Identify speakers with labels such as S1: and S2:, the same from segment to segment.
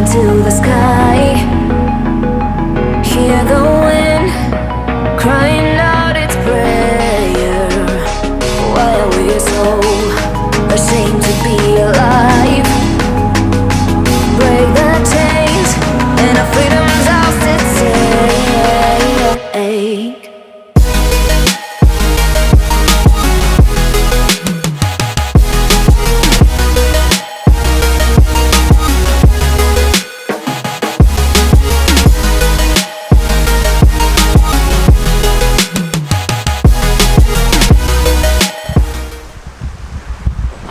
S1: into the sky. Hear the wind crying out its prayer. Why are we so ashamed to be alive? Break the chains and our freedom's ours to take.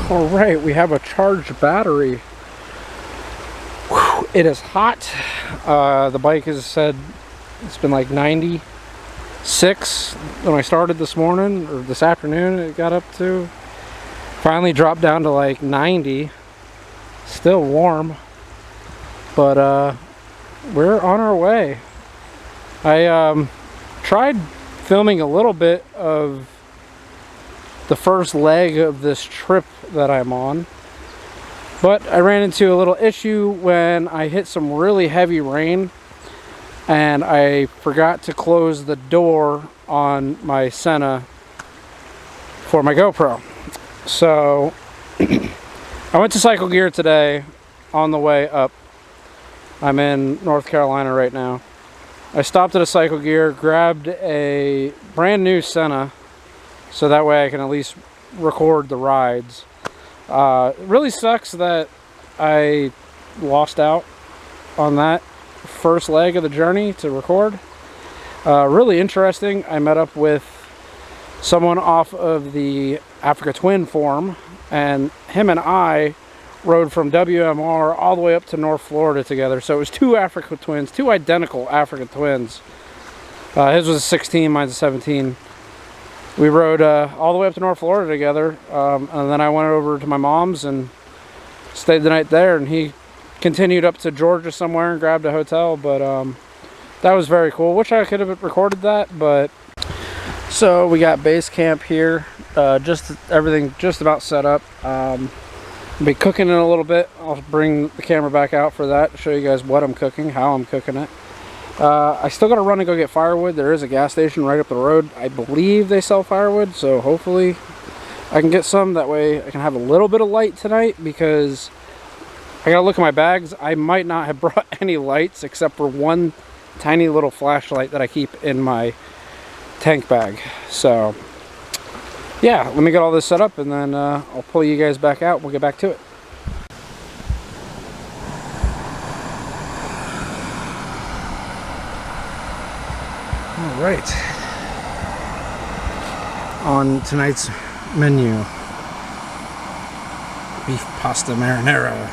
S2: All right, we have a charged battery. Whew, it is hot. The bike has said it's been like 96 when I started this morning or this afternoon. It got up to, finally dropped down to like 90. Still warm, but we're on our way. I tried filming a little bit of the first leg of this trip that I'm on, but I ran into a little issue when I hit some really heavy rain and I forgot to close the door on my Senna for my GoPro. So I went to Cycle Gear today on the way up. I'm in North Carolina right now. I stopped at a Cycle Gear, grabbed a brand new Senna so that way I can at least record the rides. It really sucks that I lost out on that first leg of the journey to record. Really interesting. I met up with someone off of the Africa Twin forum, and him and I rode from WMR all the way up to North Florida together. So it was two Africa Twins, two identical Africa Twins. His was a 16, mine's a 17. We rode all the way up to North Florida together, and then I went over to my mom's and stayed the night there, and he continued up to Georgia somewhere and grabbed a hotel. But that was very cool. Wish I could have recorded that, but so we got base camp here. Just everything just about set up. I'll be cooking in a little bit. I'll bring the camera back out for that to show you guys what I'm cooking, how I'm cooking it. I still got to run and go get firewood. There is a gas station right up the road. I believe they sell firewood, so hopefully I can get some. That way I can have a little bit of light tonight, because I gotta look at my bags. I might not have brought any lights except for one tiny little flashlight that I keep in my tank bag. So yeah, let me get all this set up and then I'll pull you guys back out. We'll get back to it. All right, on tonight's menu, beef pasta marinara,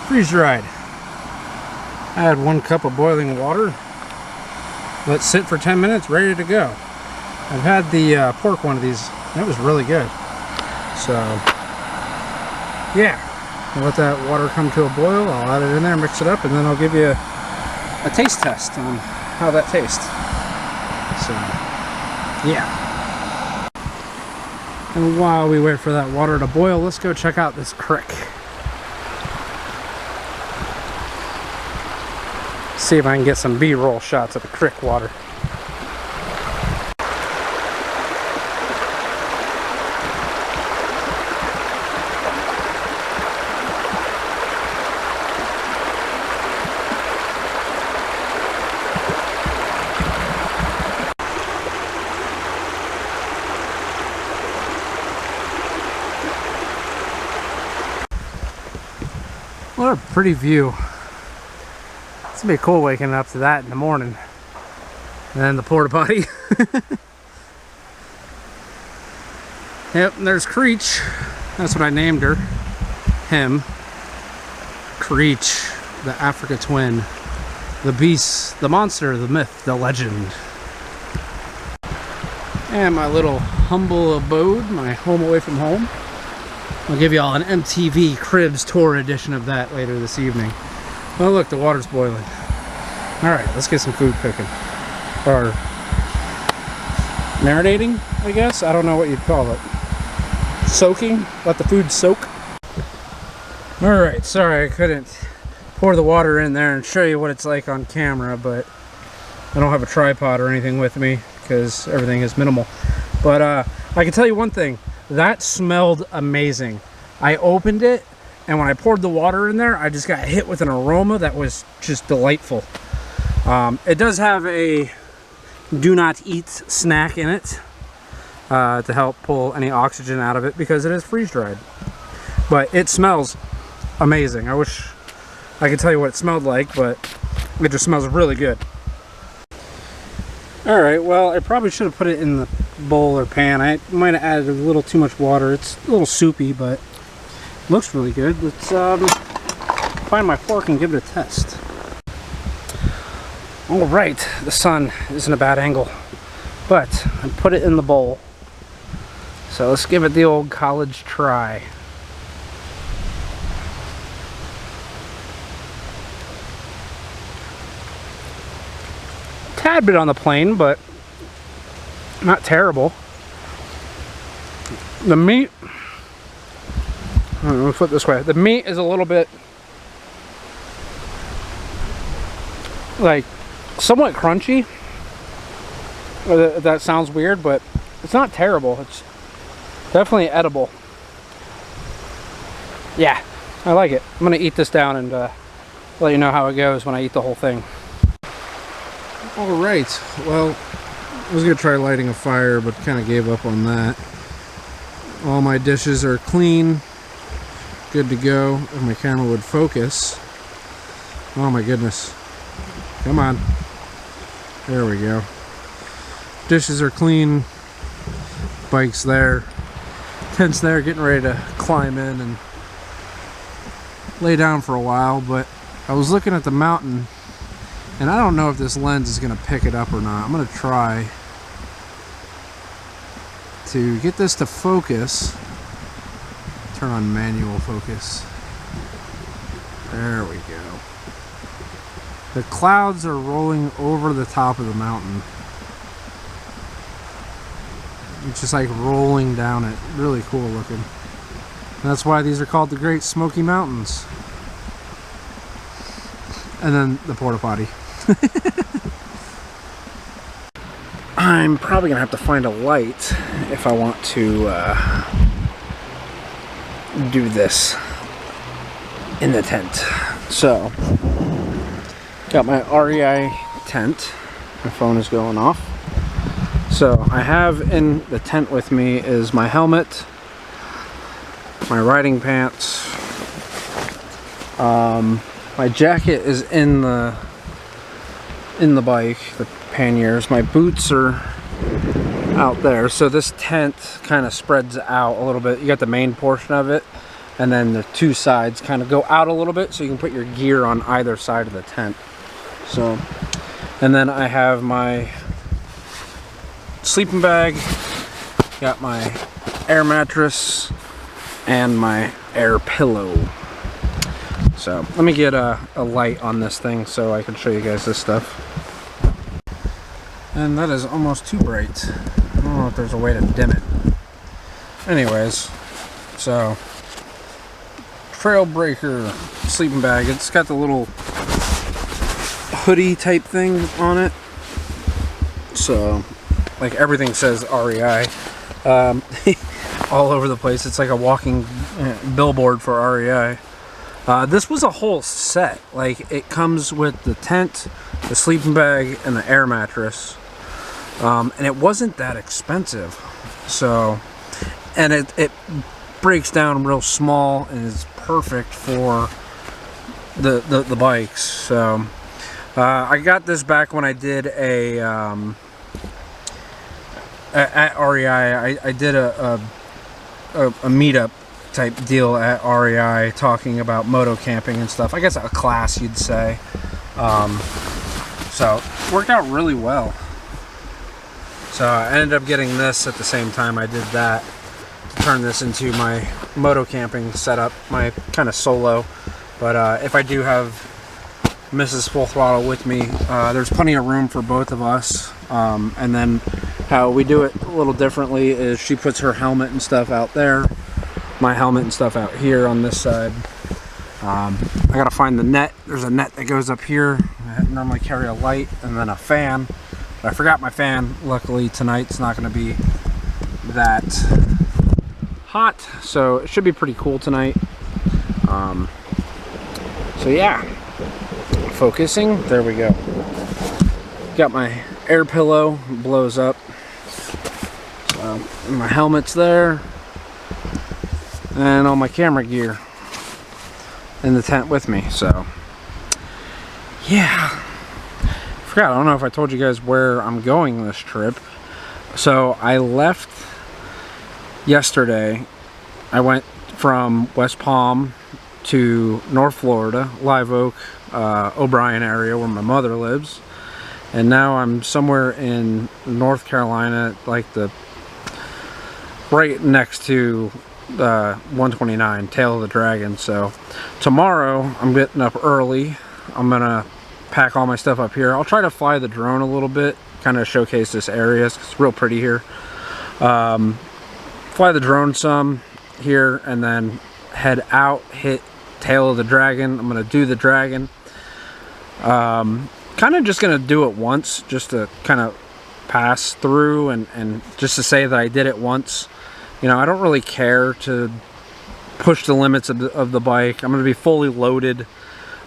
S2: freeze-dried. I had 1 cup of boiling water, let sit for 10 minutes, ready to go. I've had the pork one of these, and it was really good. So yeah, I'll let that water come to a boil. I'll add it in there, mix it up, and then I'll give you a taste test on how that tastes. So yeah, and while we wait for that water to boil, let's go check out this creek. See if I can get some B-roll shots of the creek water. What a pretty view. It's gonna be cool waking up to that in the morning. And then the porta potty. Yep, and there's Creech. That's what I named her. Him. Creech, the Africa Twin. The beast, the monster, the myth, the legend. And my little humble abode, my home away from home. I'll give you all an MTV Cribs tour edition of that later this evening. Oh look, the water's boiling. Alright, let's get some food cooking. Or marinating, I guess? I don't know what you'd call it. Soaking? Let the food soak? Alright, sorry I couldn't pour the water in there and show you what it's like on camera, but I don't have a tripod or anything with me because everything is minimal. But I can tell you one thing, that smelled amazing. I opened it, and when I poured the water in there, I just got hit with an aroma that was just delightful. It does have a do not eat snack in it to help pull any oxygen out of it because it is freeze dried. But it smells amazing. I wish I could tell you what it smelled like, but it just smells really good. Alright, well, I probably should have put it in the bowl or pan. I might have added a little too much water. It's a little soupy, but it looks really good. Let's find my fork and give it a test. Alright, the sun isn't a bad angle, but I put it in the bowl. So let's give it the old college try. Tad bit on the plain, but not terrible. The meat, let me put it this way, the meat is a little bit like somewhat crunchy. That sounds weird, but it's not terrible. It's definitely edible. Yeah, I like it. I'm gonna eat this down and let you know how it goes when I eat the whole thing. Alright, well, I was going to try lighting a fire, but kind of gave up on that. All my dishes are clean, good to go, if my camera would focus. Oh my goodness. Come on. There we go. Dishes are clean, bike's there, tent's there, getting ready to climb in and lay down for a while, but I was looking at the mountain. And I don't know if this lens is going to pick it up or not. I'm going to try to get this to focus. Turn on manual focus. There we go. The clouds are rolling over the top of the mountain. It's just like rolling down it. Really cool looking. And that's why these are called the Great Smoky Mountains. And then the porta potty. I'm probably gonna have to find a light if I want to do this in the tent. So, got my REI tent. My phone is going off. So I have in the tent with me is my helmet, my riding pants, my jacket is in the bike, the panniers. My boots are out there. So this tent kind of spreads out a little bit. You got the main portion of it, and then the two sides kind of go out a little bit so you can put your gear on either side of the tent. So, and then I have my sleeping bag, got my air mattress, and my air pillow. So let me get a light on this thing so I can show you guys this stuff. And that is almost too bright. I don't know if there's a way to dim it. Anyways, so Trail Breaker sleeping bag. It's got the little hoodie type thing on it. So like everything says REI all over the place. It's like a walking billboard for REI. This was a whole set. Like it comes with the tent, the sleeping bag, and the air mattress. And it wasn't that expensive. So, and it breaks down real small and is perfect for the bikes. So, I got this back when I did a at REI. I did a meetup type deal at REI talking about moto camping and stuff. I guess a class, you'd say. So it worked out really well. So I ended up getting this at the same time I did that to turn this into my moto camping setup, my kind of solo. But if I do have Mrs. Full Throttle with me, there's plenty of room for both of us. And then how we do it a little differently is she puts her helmet and stuff out there, my helmet and stuff out here on this side. I gotta find the net. There's a net that goes up here. I normally carry a light and then a fan, but I forgot my fan. Luckily tonight it's not gonna be that hot, so it should be pretty cool tonight. So yeah, focusing, there we go. Got my air pillow, blows up. And my helmet's there. And all my camera gear in the tent with me, so yeah. Forgot, I don't know if I told you guys where I'm going this trip. So I left yesterday. I went from West Palm to North Florida, Live Oak, O'Brien area where my mother lives, and now I'm somewhere in North Carolina, like the right next to 129 Tail of the Dragon. So tomorrow I'm getting up early. I'm gonna pack all my stuff up here. I'll try to fly the drone a little bit, kind of showcase this area. It's real pretty here. Fly the drone some here and then head out, hit Tail of the Dragon. I'm gonna do the dragon. Kind of just gonna do it once, just to kind of pass through and just to say that I did it once. You know, I don't really care to push the limits of the bike. I'm going to be fully loaded.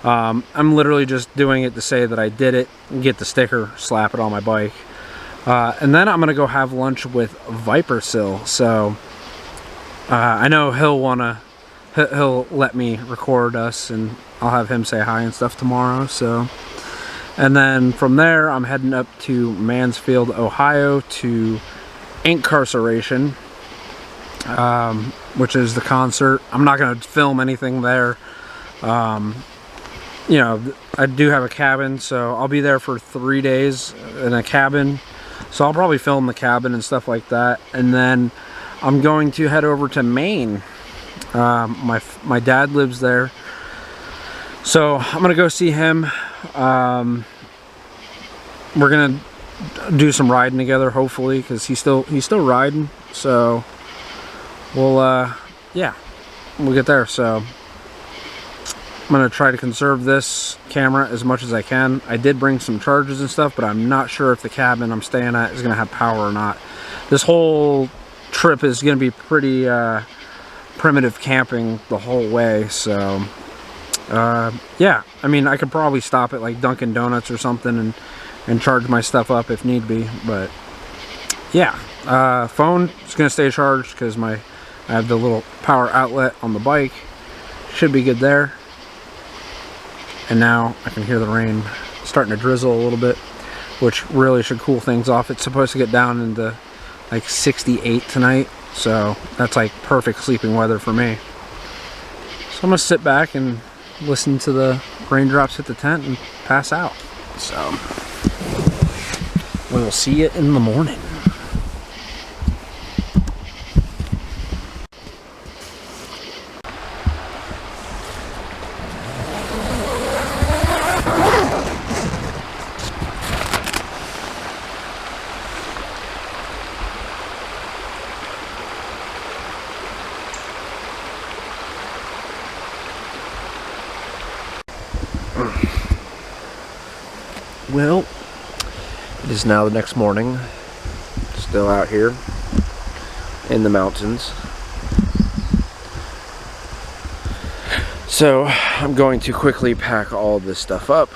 S2: I'm literally just doing it to say that I did it and get the sticker, slap it on my bike. And then I'm going to go have lunch with Vipersil. So I know he'll let me record us, and I'll have him say hi and stuff tomorrow. So, and then from there I'm heading up to Mansfield, Ohio to Incarceration, which is the concert. I'm not going to film anything there. You know, I do have a cabin, so I'll be there for 3 days in a cabin. So I'll probably film the cabin and stuff like that. And then I'm going to head over to Maine. My dad lives there, so I'm gonna go see him. We're gonna do some riding together, hopefully, because he's still riding. So we'll yeah, we'll get there. So I'm gonna try to conserve this camera as much as I can. I did bring some chargers and stuff, but I'm not sure if the cabin I'm staying at is gonna have power or not. This whole trip is gonna be pretty primitive camping the whole way. So yeah, I mean, I could probably stop at like Dunkin' Donuts or something and charge my stuff up if need be. But yeah, phone is gonna stay charged because I have the little power outlet on the bike. Should be good there. And now I can hear the rain starting to drizzle a little bit, which really should cool things off. It's supposed to get down into like 68 tonight, so that's like perfect sleeping weather for me. So I'm gonna sit back and listen to the raindrops hit the tent and pass out. So we will see you in the morning. Well, it is now the next morning. Still out here in the mountains. So I'm going to quickly pack all this stuff up.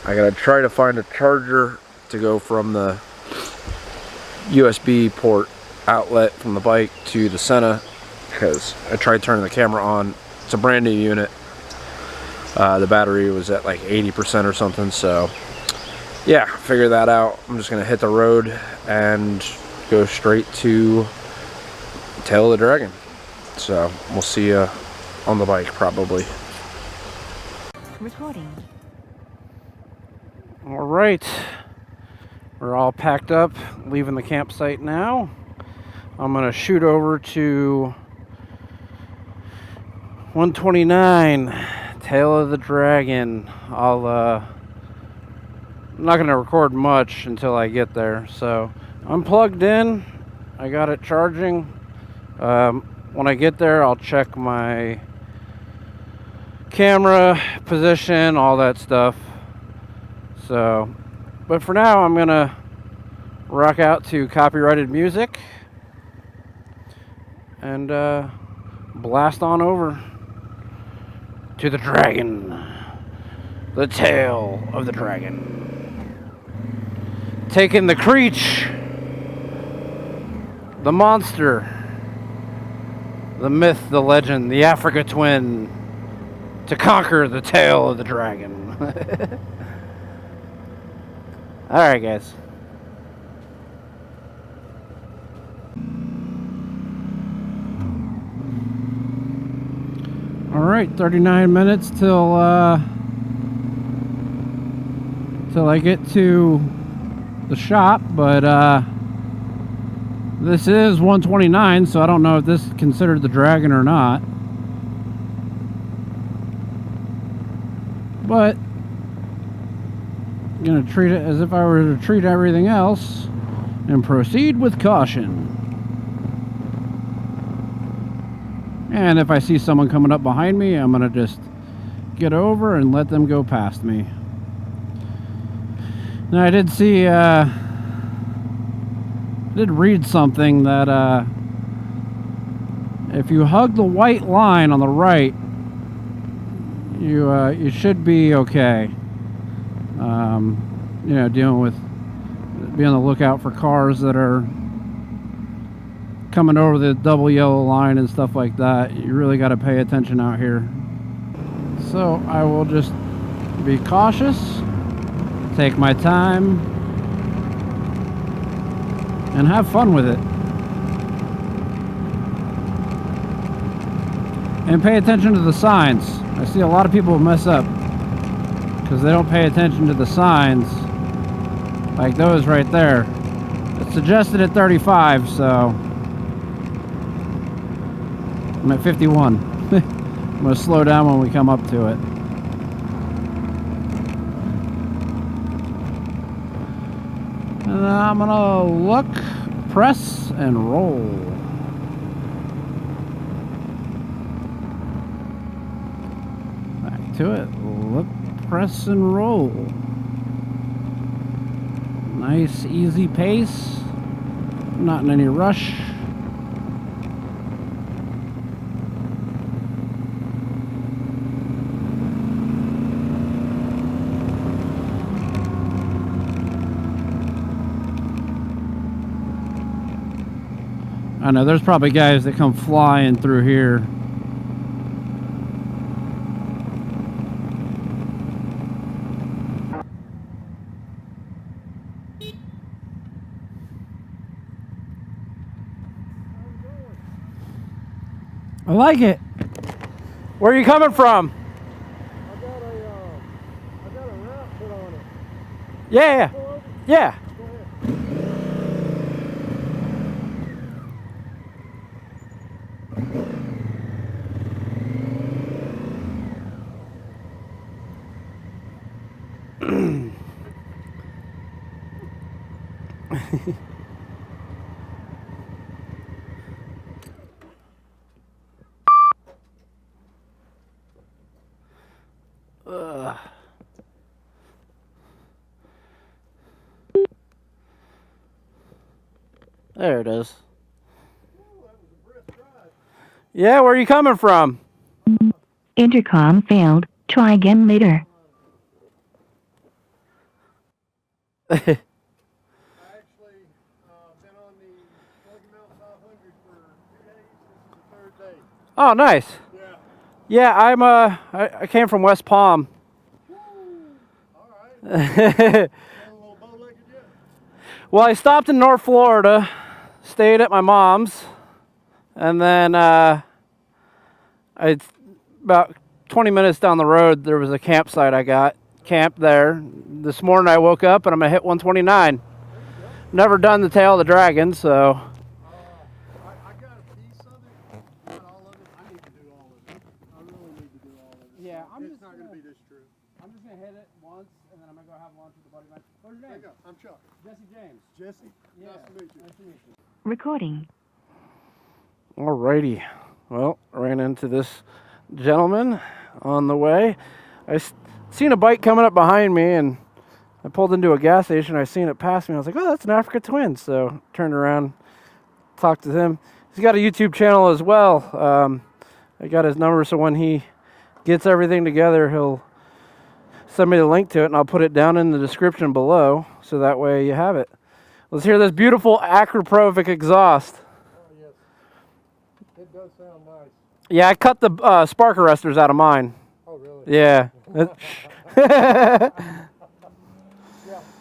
S2: I gotta try to find a charger to go from the USB port outlet from the bike to the Senna, because I tried turning the camera on. It's a brand new unit. The battery was at like 80% or something, so yeah, figure that out. I'm just gonna hit the road and go straight to Tail of the Dragon. So we'll see you on the bike probably.
S1: Recording.
S2: All right, we're all packed up, leaving the campsite now. I'm gonna shoot over to 129 Tail of the Dragon. I'm not going to record much until I get there. So I'm plugged in. I got it charging. When I get there, I'll check my camera position, all that stuff. So, but for now, I'm gonna rock out to copyrighted music and blast on over to the dragon, the tail of the dragon, taking the creature, the monster, the myth, the legend, the Africa twin, to conquer the tail of the dragon. Alright, guys. Alright, 39 minutes till I get to the shop, but this is 129, so I don't know if this is considered the dragon or not. But I'm gonna treat it as if I were to treat everything else and proceed with caution. And if I see someone coming up behind me, I'm gonna just get over and let them go past me. Now I did see, I did read something that if you hug the white line on the right, you should be okay. You know, dealing with being on the lookout for cars that are coming over the double yellow line and stuff like that. You really got to pay attention out here. So I will just be cautious, take my time, and have fun with it. And pay attention to the signs. I see a lot of people mess up because they don't pay attention to the signs, like those right there. It's suggested at 35, so I'm at 51. I'm going to slow down when we come up to it. And then I'm going to look, press, and roll. Back to it. Look, press, and roll. Nice, easy pace. Not in any rush. I know there's probably guys that come flying through here. I like it. Where are you coming from?
S3: I got a wrap put on it.
S2: Yeah. Yeah.
S3: Go ahead.
S2: There it is. Yeah, where are you coming from?
S4: Intercom failed. Try again later.
S3: I actually been on the Smoky Mountain 500 for 2 days. This is the 3rd day.
S2: Oh, nice.
S3: Yeah.
S2: Yeah, I came from West Palm.
S3: All right. Got a little bow-legged yet?
S2: Well, I stopped in North Florida, stayed at my mom's, and then about 20 minutes down the road, there was a campsite I got. Camped there. This morning I woke up and I'm going to hit 129. Never done the tail of the dragon, so...
S3: I got a piece of it, not all of it. I need to do all of it. I really need to do all of it.
S2: Yeah,
S3: It's not going to be this true.
S2: I'm just going to hit it once, and then I'm going to go have lunch with a buddy of mine. What's your
S3: There
S2: name?
S3: you go. I'm Chuck.
S2: Jesse James.
S3: Jesse, nice to meet you.
S2: Nice to meet you.
S4: Recording.
S2: Alrighty. Well, ran into this gentleman on the way. Seen a bike coming up behind me, and I pulled into a gas station. I seen it pass me. I was like, oh, that's an Africa Twin. So turned around, talked to him. He's got a YouTube channel as well. I got his number, so when he gets everything together, he'll send me the link to it, and I'll put it down in the description below, so that way you have it. Let's hear this beautiful Acroprovic exhaust.
S3: Oh, yes. It does sound nice.
S2: Yeah, I cut the spark arresters out of mine.
S3: Oh, really?
S2: Yeah.
S3: Yeah,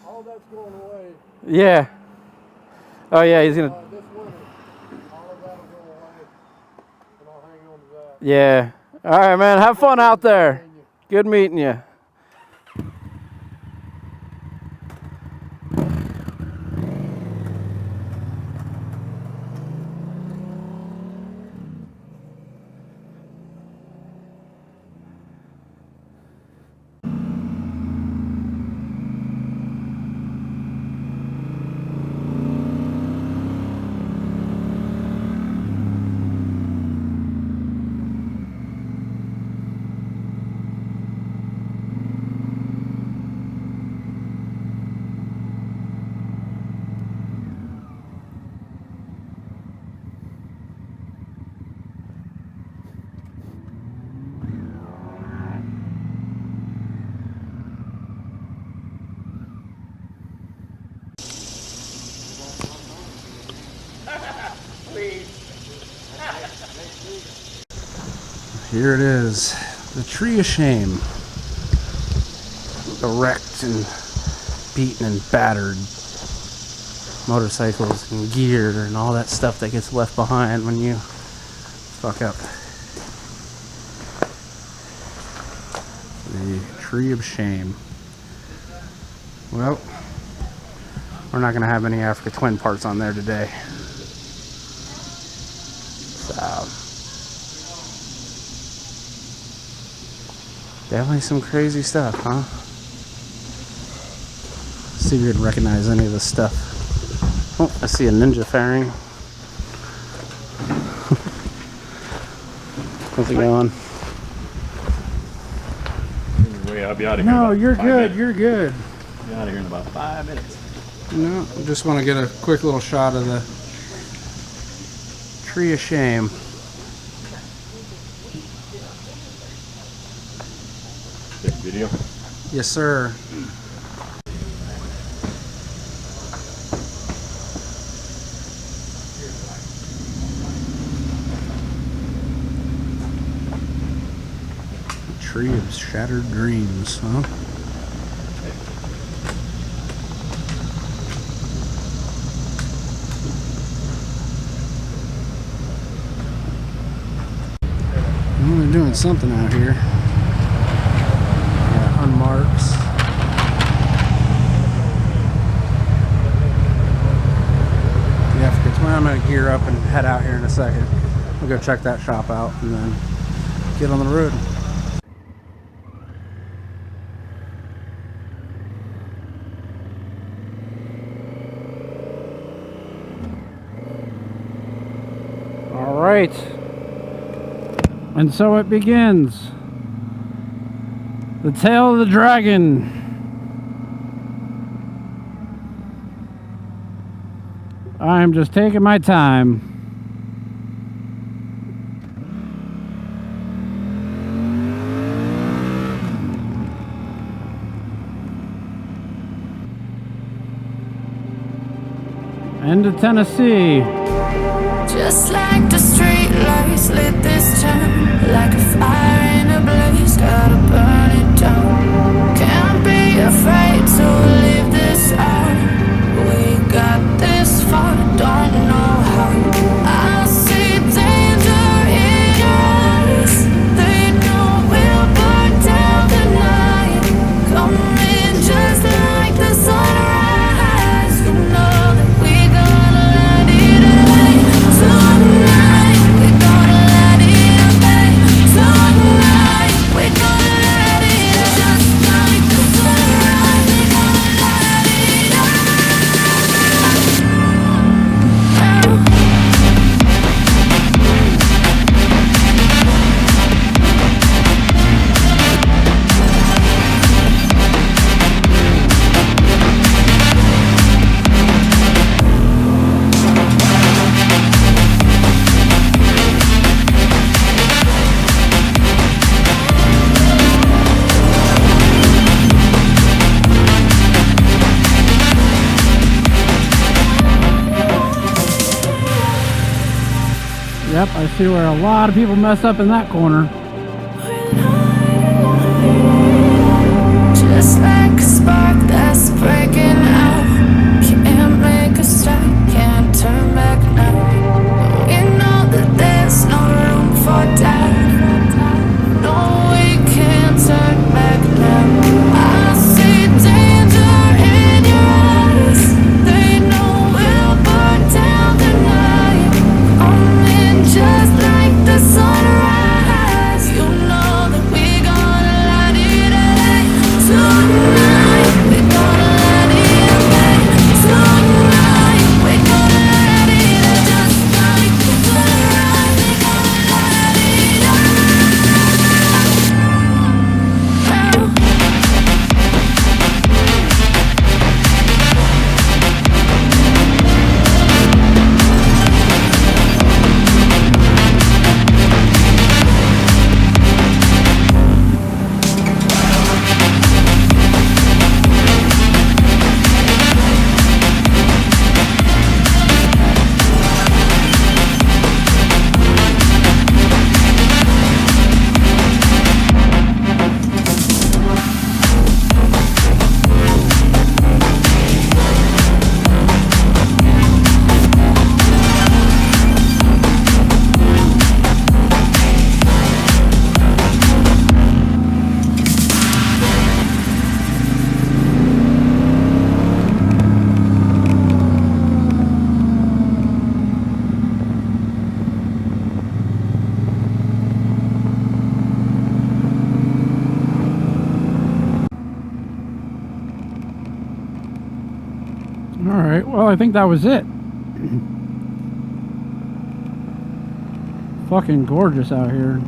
S3: all that's going away.
S2: Yeah. Oh, yeah, he's going to...
S3: This winter, all of that'll go away, and I'll hang on to that.
S2: Yeah. All right, man. Have fun out there. Good meeting you. Here it is, the tree of shame. The wrecked and beaten and battered motorcycles and gear and all that stuff that gets left behind when you fuck up. The tree of shame. Well, we're not going to have any Africa Twin parts on there today. So, definitely some crazy stuff, huh? See if you can recognize any of this stuff. Oh, I see a ninja fairing. How's it going?
S5: I'll be out of here.
S2: No,
S5: in about
S2: you're
S5: 5
S2: good.
S5: minutes.
S2: You're good.
S5: I'll be out of here in about 5 minutes.
S2: No, I just want to get a quick little shot of the tree of shame.
S5: Take video.
S2: Yes, sir. Tree of shattered dreams, huh? Well, they're doing something out here. Yeah, unmarks. The Africa Twin. I'm going to gear up and head out here in a second. We'll go check that shop out and then get on the road. All right. And so it begins. The Tale of the Dragon. I'm just taking my time. Into Tennessee.
S1: Just like the street lights lit this town, like a fire in a blaze, gotta burn it down. Can't be afraid to leave this out. We got this far, don't know how. I see danger in eyes. They know we'll burn down the night. Coming just like the sunrise. You know that we gonna light it up tonight.
S6: see where a lot of people mess up in that corner.
S1: Just like a spark that's breaking out. Can't make a stop, can't turn back now. We know that there's no room for doubt. No, we can't turn back now. I see danger in your eyes. They know we'll burn down the night. Coming just like the sunrise. You know that we gonna light it up tonight. We gonna light it up tonight. We gonna light it up just like the sunrise. We gonna light it up now.
S6: Alright, well, I think that was it. Fucking gorgeous out here.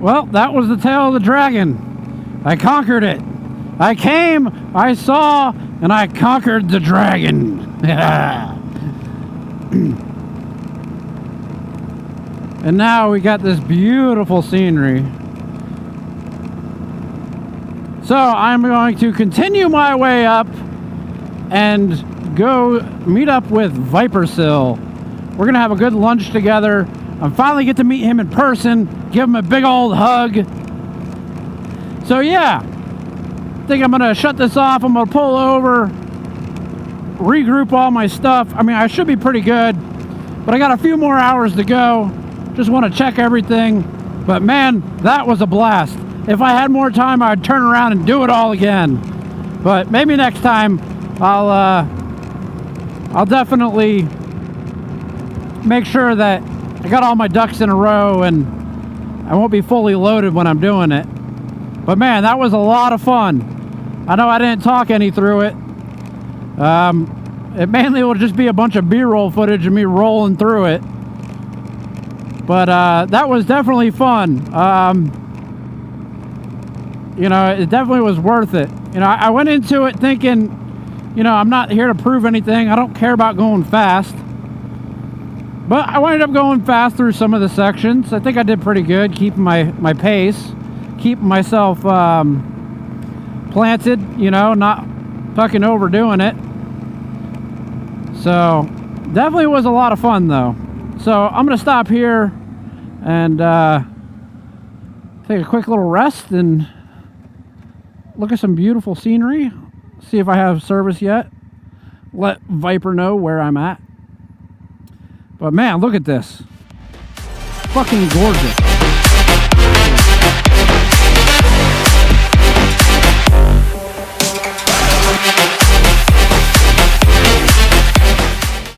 S6: Well, that was the tail of the dragon. I conquered it. I came, I saw, and I conquered the dragon. And now we got this beautiful scenery. So I'm going to continue my way up and go meet up with Vipersill. We're gonna have a good lunch together. I finally get to meet him in person, give him a big old hug. So yeah, I think I'm gonna shut this off. I'm gonna pull over, regroup all my stuff. I mean, I should be pretty good, but I got a few more hours to go. Just want to check everything. But man, that was a blast. If I had more time, I'd turn around and do it all again. But maybe next time I'll definitely make sure that I got all my ducks in a row and I won't be fully loaded when I'm doing it. But man, that was a lot of fun. I know I didn't talk any through it. It mainly will just be a bunch of B-roll footage of me rolling through it. But that was definitely fun. You know, it definitely was worth it. You know, I went into it thinking, you know, I'm not here to prove anything. I don't care about going fast. But I ended up going fast through some of the sections. I think I did pretty good, keeping my pace, keeping myself planted, you know, not fucking overdoing it. So, definitely was a lot of fun, though. So I'm going to stop here and take a quick little rest and look at some beautiful scenery. See if I have service yet. Let Viper know where I'm at. But man, look at this. Fucking gorgeous.